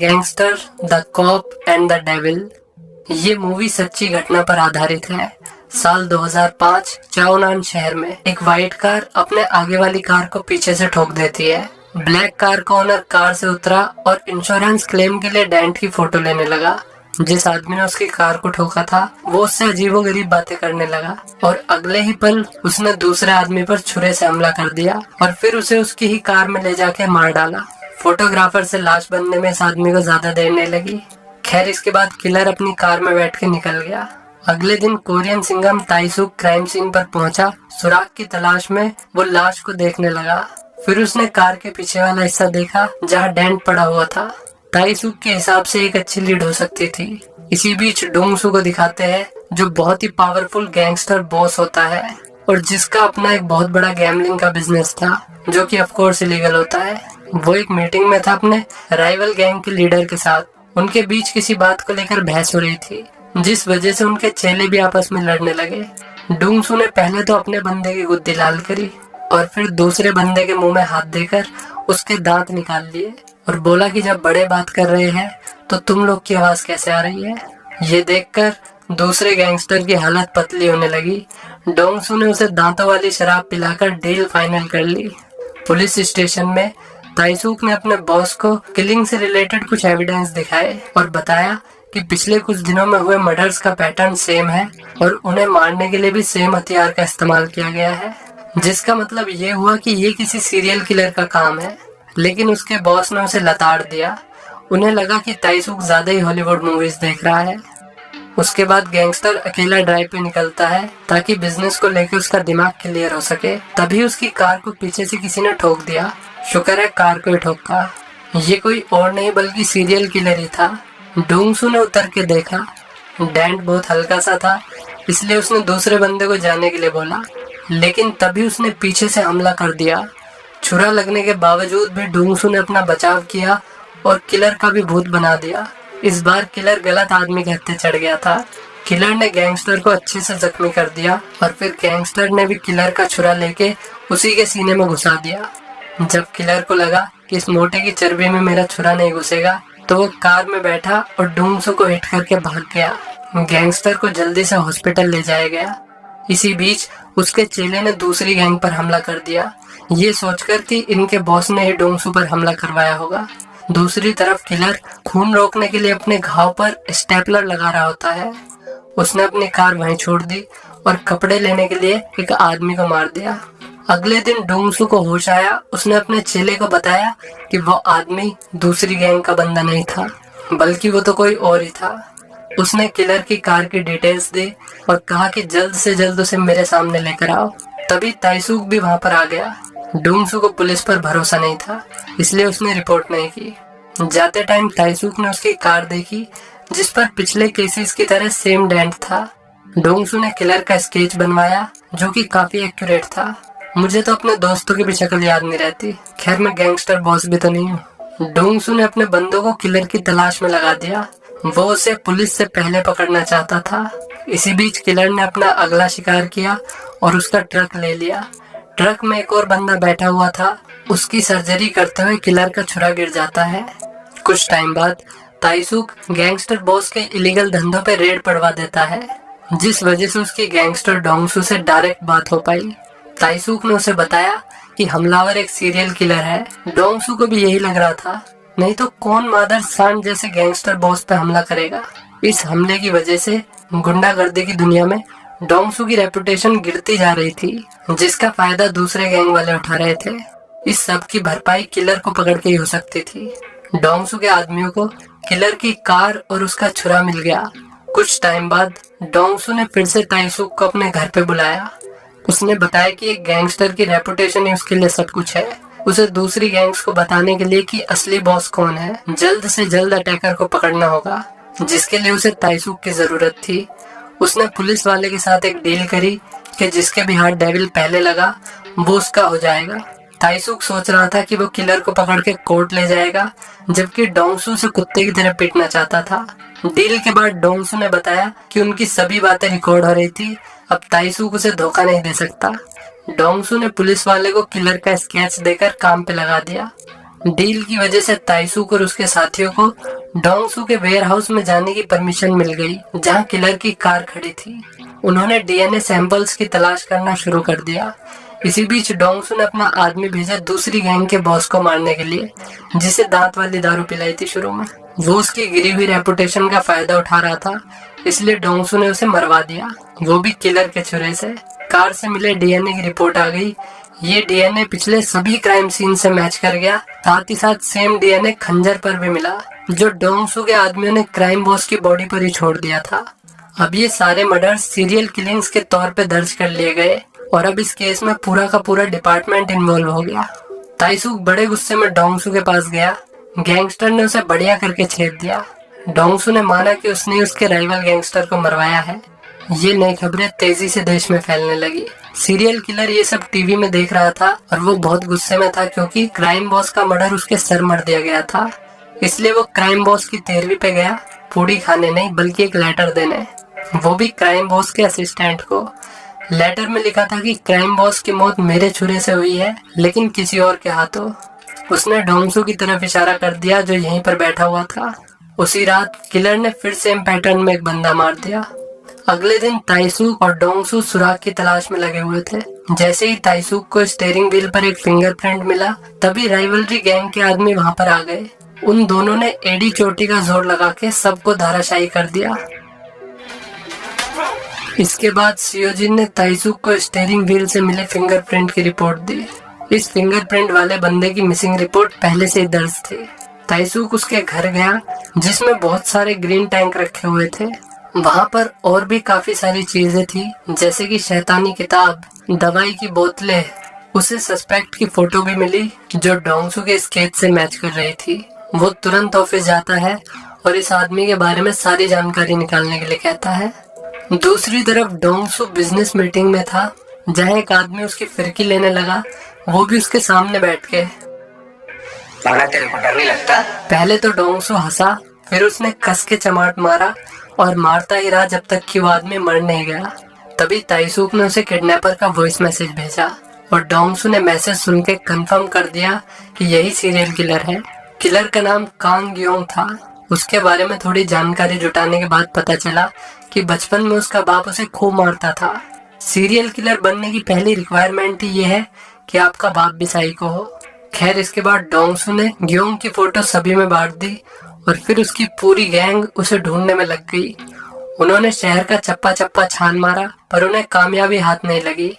Gangster, the cop and the devil. ये movie सच्ची घटना पर आधारित है। साल 2005 चाओनान शहर में एक व्हाइट कार अपने आगे वाली कार को पीछे से ठोक देती है। ब्लैक कार का ओनर कार से उतरा और इंश्योरेंस क्लेम के लिए डेंट की फोटो लेने लगा। जिस आदमी ने उसकी कार को ठोका था वो उससे अजीबोगरीब बातें करने लगा और अगले ही पल उसने दूसरे आदमी पर छुरे से हमला कर दिया और फिर उसे उसकी ही कार में ले जाके मार डाला। फोटोग्राफर से लाश बनने में इस आदमी को ज्यादा देर नहीं लगी। खैर, इसके बाद किलर अपनी कार में बैठ के निकल गया। अगले दिन कोरियन सिंघम ताइसूक क्राइम सीन पर पहुंचा। सुराग की तलाश में वो लाश को देखने लगा। फिर उसने कार के पीछे वाला हिस्सा देखा जहां डेंट पड़ा हुआ था। ताइसूक के हिसाब से एक अच्छी लीड हो सकती थी। इसी बीच डोंगसू को दिखाते हैं जो बहुत ही पावरफुल गैंगस्टर बॉस होता है और जिसका अपना एक बहुत बड़ा गैम्बलिंग का बिजनेस था जो कि ऑफ कोर्स इलीगल होता है। वो एक मीटिंग में था अपने राइवल गैंग के लीडर के साथ। उनके बीच किसी बात को लेकर बहस हो रही थी जिस वजह से उनके चेले भी आपस में लड़ने लगे। डोंगसू ने पहले तो अपने बंदे की गुद्दी लाल करी और फिर दूसरे बंदे के मुंह में हाथ देकर उसके दांत निकाल लिए और बोला कि जब बड़े बात कर रहे हैं तो तुम लोग की आवाज कैसे आ रही है। ये देखकर दूसरे गैंगस्टर की हालत पतली होने लगी। डोंगसू ने उसे दांतों वाली शराब पिलाकर डील फाइनल कर ली। पुलिस स्टेशन में ताइसूक ने अपने बॉस को किलिंग से रिलेटेड कुछ एविडेंस दिखाए और बताया कि पिछले कुछ दिनों में हुए मर्डर्स का पैटर्न सेम है और उन्हें मारने के लिए भी सेम हथियार का इस्तेमाल किया गया है, जिसका मतलब ये हुआ कि ये किसी सीरियल किलर का काम है। लेकिन उसके बॉस ने उसे लताड़ दिया। उन्हें लगा कि ताइसूक ज्यादा ही हॉलीवुड मूवीज देख रहा है। उसके बाद गैंगस्टर अकेला ड्राइव पे निकलता है ताकि बिजनेस को लेकर उसका दिमाग क्लियर हो सके। तभी उसकी कार को पीछे से किसी ने ठोक दिया। शुक्र है कार को ही ठोका। ये कोई और नहीं बल्कि सीरियल किलर ही था। डोंगसू ने उतर के देखा, डेंट बहुत हल्का सा था, इसलिए उसने दूसरे बंदे को जाने के लिए बोला, लेकिन तभी उसने पीछे से हमला कर दिया। छुरा लगने के बावजूद भी डोंगसू ने अपना बचाव किया और किलर का भी भूत बना दिया। इस बार किलर गलत आदमी के हत्थे चढ़ गया था। किलर ने गैंगस्टर को अच्छे से जख्मी कर दिया और फिर गैंगस्टर ने भी किलर का छुरा लेके उसी के सीने में घुसा दिया। जब किलर को लगा कि इस मोटे की चर्बी में मेरा छुरा नहीं घुसेगा तो वो कार में बैठा और डोंगसू को हिट करके भाग गया। गैंगस्टर को जल्दी से हॉस्पिटल ले जाया गया। इसी बीच उसके चेले ने दूसरी गैंग पर हमला कर दिया, ये सोचकर कि इनके बॉस ने ही डोंगसू पर हमला करवाया होगा। दूसरी तरफ किलर खून रोकने के लिए अपने घाव पर स्टेपलर लगा रहा होता है। उसने अपनी कार वहीं छोड़ दी और कपड़े लेने के लिए एक आदमी को मार दिया। अगले दिन डोंगसू को होश आया। उसने अपने चेले को बताया कि वो आदमी दूसरी गैंग का बंदा नहीं था बल्कि वो तो कोई और ही था। उसने किलर की कार की डिटेल्स दी और कहा कि जल्द से जल्द उसे मेरे सामने लेकर आओ। तभी ताइसूक भी वहां पर आ गया। डोंगसू को पुलिस पर भरोसा नहीं था इसलिए उसने रिपोर्ट नहीं की। जाते टाइम ताइसूक ने उसकी कार देखी जिस पर पिछले केसेस की तरह सेम डेंट था। डोंगसू ने किलर का स्केच बनवाया जो कि काफी एक्यूरेट था। मुझे तो अपने दोस्तों की भी शक्ल याद नहीं रहती। खैर, मैं गैंगस्टर बॉस भी तो नहीं हूँ। डोंगसू ने अपने बंदों को किलर की तलाश में लगा दिया। वो उसे पुलिस से पहले पकड़ना चाहता था। इसी बीच किलर ने अपना अगला शिकार किया और उसका ट्रक ले लिया। ट्रक में एक और बंदा बैठा हुआ था। उसकी सर्जरी करते हुए किलर का छुरा गिर जाता है। कुछ टाइम बाद ताइसूक गैंगस्टर बॉस के इलीगल धंधों पे रेड पड़वा देता है, जिस वजह से उसकी गैंगस्टर डोंगसू से डायरेक्ट बात हो पाई। ताइसूक ने उसे बताया कि हमलावर एक सीरियल किलर है। डोंगसू को भी यही लग रहा था, नहीं तो कौन मादर सांड जैसे गैंगस्टर बॉस पे हमला करेगा। इस हमले की वजह से गुंडागर्दी की दुनिया में डोंगसू की रेपुटेशन गिरती जा रही थी, जिसका फायदा दूसरे गैंग वाले उठा रहे थे। इस सब की भरपाई किलर को पकड़ के ही हो सकती थी। डोंगसू के आदमियों को किलर की कार और उसका छुरा मिल गया। कुछ टाइम बाद डोंगसू ने फिर से ताइसूक को अपने घर पे बुलाया। उसने बताया कि एक गैंगस्टर की रेपुटेशन ही उसके लिए सब कुछ है। उसे दूसरी गैंग्स को बताने के लिए कि असली बॉस कौन है। जल्द से जल्द अटैकर को पकड़ना होगा, जिसके लिए उसे ताइसूक की जरूरत थी। उसने पुलिस वाले के साथ एक डील करी कि जिसके भी हाथ डेविल पहले लगा वो उसका हो जाएगा। ताइसूक सोच रहा था कि वो किलर को पकड़ के कोर्ट ले जाएगा, जबकि डोंगसू से कुत्ते की तरह पीटना चाहता था। डील के बाद डोंगसू ने बताया कि उनकी सभी बातें रिकॉर्ड हो रही थी। अब ताइसूक उसे धोखा नहीं दे सकता। डोंगसू ने पुलिस वाले को किलर का स्केच देकर काम पे लगा दिया। डील की वजह से ताइसूक और उसके साथियों को डोंगसू के वेयर हाउस में जाने की परमिशन मिल गई, जहां किलर की कार खड़ी थी। उन्होंने डीएनए सैंपल्स की तलाश करना शुरू कर दिया। इसी बीच डोंगसू ने अपना आदमी भेजा दूसरी गैंग के बॉस को मारने के लिए, जिसे दांत वाली दारू पिलाई थी शुरू में। वो उसकी गिरी हुई रेपुटेशन का फायदा उठा रहा था, इसलिए डोंगसू ने उसे मरवा दिया, वो भी किलर के छुरे से। कार से मिले डीएनए की रिपोर्ट आ गई। ये डीएनए पिछले सभी क्राइम सीन से मैच कर गया। साथ ही साथ सेम डीएनए खंजर पर भी मिला, जो डोंगसू के आदमियों ने क्राइम बॉस की बॉडी पर ही छोड़ दिया था। अब ये सारे मर्डर सीरियल किलिंग्स के तौर पे दर्ज कर लिए गए और अब इस केस में पूरा का पूरा डिपार्टमेंट इन्वॉल्व हो गया। ताइसूक बड़े गुस्से में डोंगसू के पास गया। गैंगस्टर ने उसे बढ़िया करके छेद दिया। डोंगसू ने माना कि उसने उसके राइवल गैंगस्टर को मरवाया है। ये नई खबरें तेजी से देश में फैलने लगी। सीरियल किलर ये सब टीवी में देख रहा था और वो बहुत गुस्से में था, क्योंकि क्राइम बॉस का मर्डर उसके सर मर दिया गया था। इसलिए वो क्राइम बॉस की तेरवी पे गया, पूड़ी खाने नहीं बल्कि एक लेटर देने, वो भी क्राइम बॉस के असिस्टेंट को। लेटर में लिखा था कि क्राइम बॉस की मौत मेरे छुरे से हुई है, लेकिन किसी और के हाथों। उसने डोंगसू की तरफ इशारा कर दिया, जो यहीं पर बैठा हुआ था। उसी रात किलर ने फिर सेम पैटर्न में एक बंदा मार दिया। अगले दिन ताइसूक और डोंगसू सुराग की तलाश में लगे हुए थे। जैसे ही ताइसूक को स्टीयरिंग व्हील पर एक फिंगरप्रिंट मिला, तभी राइवलरी गैंग के आदमी वहां पर आ गए। उन दोनों ने एडी चोटी का जोर लगा के सबको धाराशायी कर दिया। इसके बाद सियोजिन ने ताइसूक को स्टीयरिंग व्हील से मिले फिंगरप्रिंट की रिपोर्ट दी। इस फिंगरप्रिंट वाले बंदे की मिसिंग रिपोर्ट पहले से ही दर्ज थी। ताइसूक उसके घर गया, जिसमें बहुत सारे ग्रीन टैंक रखे हुए थे। वहां पर और भी काफी सारी चीजें थी, जैसे कि शैतानी किताब, दवाई की बोतलें। उसे सस्पेक्ट की फोटो भी मिली, जो डोंगसू के स्केच से मैच कर रही थी। वो तुरंत ऑफिस जाता है और इस आदमी के बारे में सारी जानकारी निकालने के लिए कहता है। दूसरी तरफ डोंगसू बिजनेस मीटिंग में था, जहाँ एक आदमी उसकी फिरकी लेने लगा, वो भी उसके सामने बैठ के। तेरे को डर नहीं लगता? पहले तो डोंगसू हंसा, फिर उसने कस के चमाट मारा और मारता ही रहा जब तक कि वो आदमी मर नहीं गया। तभी ताइसूक ने उसे किडनैपर का वॉइस मैसेज भेजा और डोंगसू ने मैसेज सुन के कंफर्म कर दिया कि यही सीरियल किलर है। किलर का नाम कांग योंग था। उसके बारे में थोड़ी जानकारी जुटाने के बाद पता चला कि बचपन में उसका बाप उसे खूब मारता था। सीरियल किलर बनने की पहली रिक्वायरमेंट ही ये है कि आपका बाप भी साइको हो। खैर, इसके बाद डोंगसू ने ग्योंग की फोटो सभी में बांट दी और फिर उसकी पूरी गैंग उसे ढूंढने में लग गई। उन्होंने शहर का चप्पा चप्पा छान मारा, पर उन्हें कामयाबी हाथ नहीं लगी।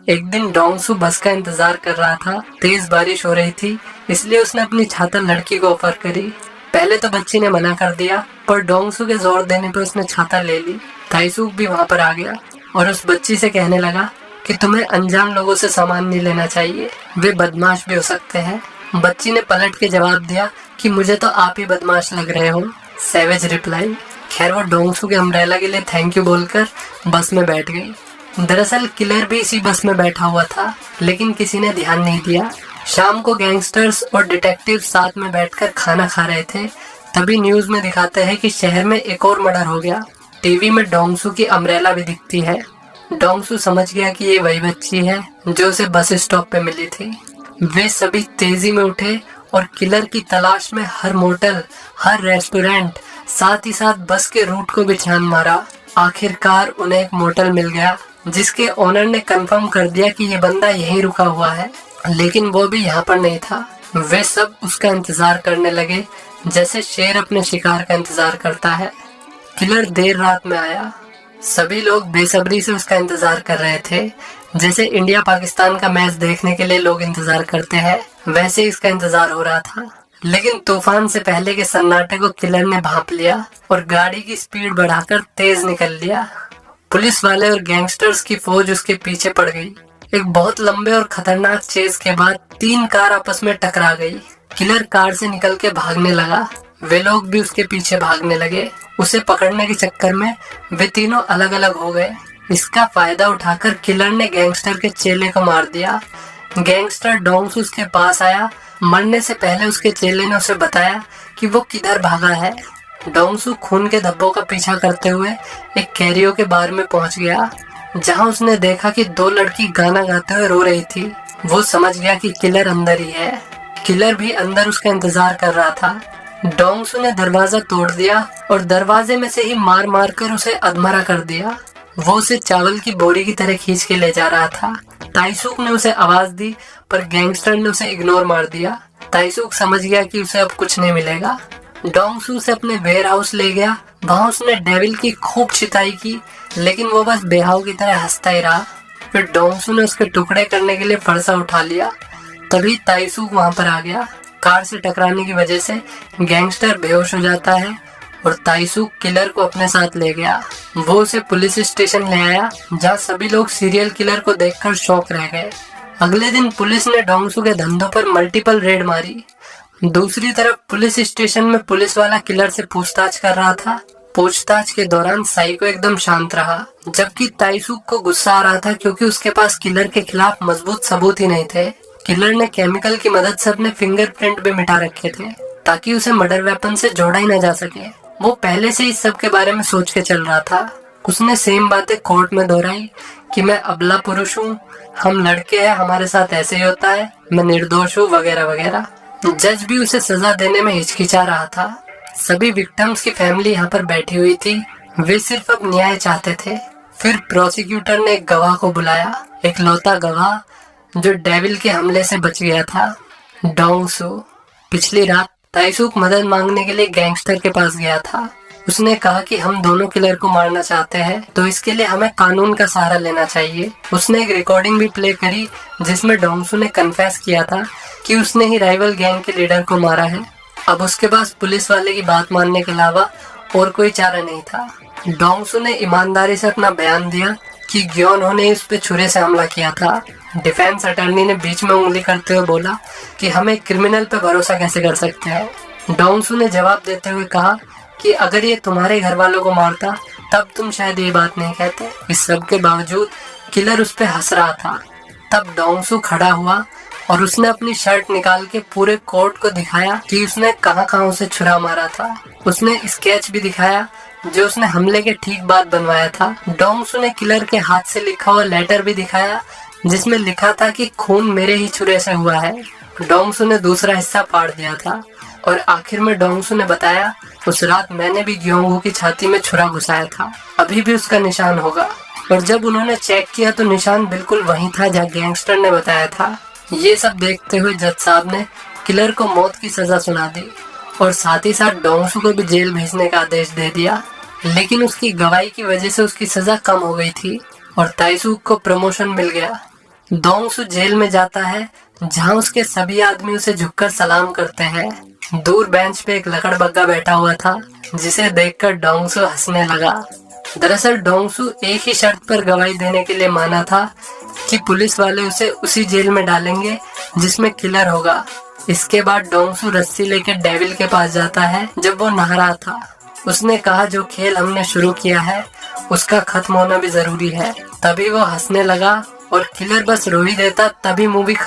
एक दिन डोंगसू बस का इंतजार कर रहा था। तेज बारिश हो रही थी, इसलिए उसने अपनी छाता लड़की को ऑफर करी। पहले तो बच्ची ने मना कर दिया, पर डोंगसू के जोर देने पर उसने छाता ले ली। ताइसूक भी वहां पर आ गया और उस बच्ची से कहने लगा कि तुम्हें अनजान लोगों से सामान नहीं लेना चाहिए, वे बदमाश भी हो सकते हैं। बच्ची ने पलट के जवाब दिया कि मुझे तो आप ही बदमाश लग रहे हो। Savage reply. खैर, वो डोंगसू के अम्ब्रेला के लिए थैंक यू बोलकर बस में बैठ गई। दरअसल किलर भी इसी बस में बैठा हुआ था, लेकिन किसी ने ध्यान नहीं दिया। शाम को गैंगस्टर्स और डिटेक्टिव साथ में बैठकर खाना खा रहे थे। तभी न्यूज में दिखाते हैं कि शहर में एक और मर्डर हो गया। टीवी में डोंगसू की अम्ब्रेला भी दिखती है। डोंगसू समझ गया कि ये वही बच्ची है जो उसे बस स्टॉप पे मिली थी। वे सभी तेजी में उठे और किलर की तलाश में हर मोटल, हर रेस्टोरेंट, साथ ही साथ बस के रूट को भी छान मारा। आखिरकार उन्हें एक मोटल मिल गया, जिसके ओनर ने कंफर्म कर दिया कि ये बंदा यहीं रुका हुआ है, लेकिन वो भी यहाँ पर नहीं था। वे सब उसका इंतजार करने लगे, जैसे शेर अपने शिकार का इंतजार करता है। किलर देर रात में आया। सभी लोग बेसब्री से उसका इंतजार कर रहे थे। जैसे इंडिया पाकिस्तान का मैच देखने के लिए लोग इंतजार करते हैं, वैसे इसका इंतजार हो रहा था। लेकिन तूफान से पहले के सन्नाटे को किलर ने भांप लिया और गाड़ी की स्पीड बढ़ाकर तेज निकल लिया। पुलिस वाले और गैंगस्टर्स की फौज उसके पीछे पड़ गई। एक बहुत लंबे और खतरनाक चेज के बाद 3 कार आपस में टकरा गई। किलर कार से निकल के भागने लगा। वे लोग भी उसके पीछे भागने लगे। उसे पकड़ने के चक्कर में वे तीनों अलग अलग हो गए। इसका फायदा उठाकर किलर ने गैंगस्टर के चेले को मार दिया। गैंगस्टर डोंगसू उसके पास आया। मरने से पहले उसके चेले ने उसे बताया कि वो किधर भागा है। डोंगसू खून के धब्बों का पीछा करते हुए एक कैरियो के बार में पहुंच गया, जहां उसने देखा कि 2 लड़की गाना गाते हुए रो रही थी। वो समझ गया कि किलर अंदर ही है। किलर भी अंदर उसका इंतजार कर रहा था। डोंगसू ने दरवाजा तोड़ दिया और दरवाजे में से ही मार मार कर उसे अधमरा कर दिया। वो उसे चावल की बोरी की तरह खींच के ले जा रहा था। ताइसूक ने उसे आवाज दी पर गैंगस्टर ने उसे इग्नोर मार दिया। ताइसूक समझ गया कि उसे अब कुछ नहीं मिलेगा। डोंगसू उसे अपने वेयर हाउस ले गया। वहां उसने डेविल की खूब चिताई की, लेकिन वो बस बेहाव की तरह हंसता ही रहा। फिर डोंगसू ने उसके टुकड़े करने के लिए फरसा उठा लिया। तभी ताइसूक वहां पर आ गया। कार से टकराने की वजह से गैंगस्टर बेहोश हो जाता है और ताइसूक किलर को अपने साथ ले गया। वो उसे पुलिस स्टेशन ले आया, जहाँ सभी लोग सीरियल किलर को देखकर शॉक रह गए। अगले दिन पुलिस ने डोंगसू के धंधों पर मल्टीपल रेड मारी। दूसरी तरफ पुलिस स्टेशन में पुलिस वाला किलर से पूछताछ कर रहा था। पूछताछ के दौरान साइको एकदम शांत रहा, जबकि ताइसूक को गुस्सा आ रहा था क्योंकि उसके पास किलर के खिलाफ मजबूत सबूत ही नहीं थे। किलर ने केमिकल की मदद से अपने फिंगरप्रिंट भी मिटा रखे थे ताकि उसे मर्डर वेपन से जोड़ा ही न जा सके। वो पहले से इस सब के बारे में सोच के चल रहा था। उसने सेम बातें कोर्ट में दोहराई कि मैं अबला पुरुष हूँ, हम लड़के हैं, हमारे साथ ऐसे ही होता है, मैं निर्दोष हूँ वगैरह वगैरह। जज भी उसे सजा देने में हिचकिचा रहा था। सभी विक्टिम्स की फैमिली यहाँ पर बैठी हुई थी। वे सिर्फ अब न्याय चाहते थे। फिर प्रोसिक्यूटर ने एक गवाह को बुलाया, एक लौता गवाह जो डेविल के हमले से बच गया था, डोंगसू। पिछली रात ताइसूक मदद मांगने के लिए गैंगस्टर के पास गया था। उसने कहा कि हम दोनों किलर को मारना चाहते हैं, तो इसके लिए हमें कानून का सहारा लेना चाहिए। उसने एक रिकॉर्डिंग भी प्ले करी जिसमें डोंगसू ने कन्फेस किया था कि उसने ही राइवल गैंग के लीडर को मारा है। अब उसके पास पुलिस वाले की बात मानने के अलावा और कोई चारा नहीं था। डोंगसू ने ईमानदारी से अपना बयान दिया कि ग्योन ने उस पर छुरे से हमला किया था। डिफेंस अटॉर्नी ने बीच में उंगली करते हुए बोला कि हम एक क्रिमिनल पे भरोसा कैसे कर सकते हैं। डोंगसू ने जवाब देते हुए कहा कि अगर ये तुम्हारे घर वालों को मारता तब तुम शायद ये बात नहीं कहते। इस सब के बावजूद किलर उस पर हंस रहा था। तब डोंगसू खड़ा हुआ और उसने अपनी शर्ट निकाल के पूरे कोर्ट को दिखाया कि उसने कहां कहां उसे छुरा मारा था। उसने स्केच भी दिखाया जो उसने हमले के ठीक बाद बनवाया था। डोंगसू ने किलर के हाथ से लिखा हुआ लेटर भी दिखाया जिसमें लिखा था कि खून मेरे ही छुरे से हुआ है। डोंगसू ने दूसरा हिस्सा फाड़ दिया था और आखिर में डोंगसू ने बताया, उस रात मैंने भी ग्योंगू की छाती में छुरा घुसाया था, अभी भी उसका निशान होगा। और जब उन्होंने चेक किया तो निशान बिल्कुल वही था जहाँ गैंगस्टर ने बताया था। ये सब देखते हुए जज साहब ने किलर को मौत की सजा सुना दी और साथ ही साथ डोंगसू को भी जेल भेजने का आदेश दे दिया। लेकिन उसकी गवाही की वजह से उसकी सजा कम हो गई थी और ताइसूक को प्रमोशन मिल गया। डोंगसू जेल में जाता है जहां उसके सभी आदमी उसे झुककर सलाम करते हैं। दूर बेंच पे एक लकड़बग्गा बैठा हुआ था जिसे देखकर डोंगसू हंसने लगा। दरअसल डोंगसू एक ही शर्त पर गवाही देने के लिए माना था कि पुलिस वाले उसे उसी जेल में डालेंगे जिसमें किलर होगा। इसके बाद डोंगसू रस्सी लेकर डेविल के पास जाता है जब वो नहा रहा था। उसने कहा जो खेल हमने शुरू किया है उसका खत्म होना भी जरूरी है। तभी वो हंसने लगा और किलर बस रो ही देता तभी मूवी खत्म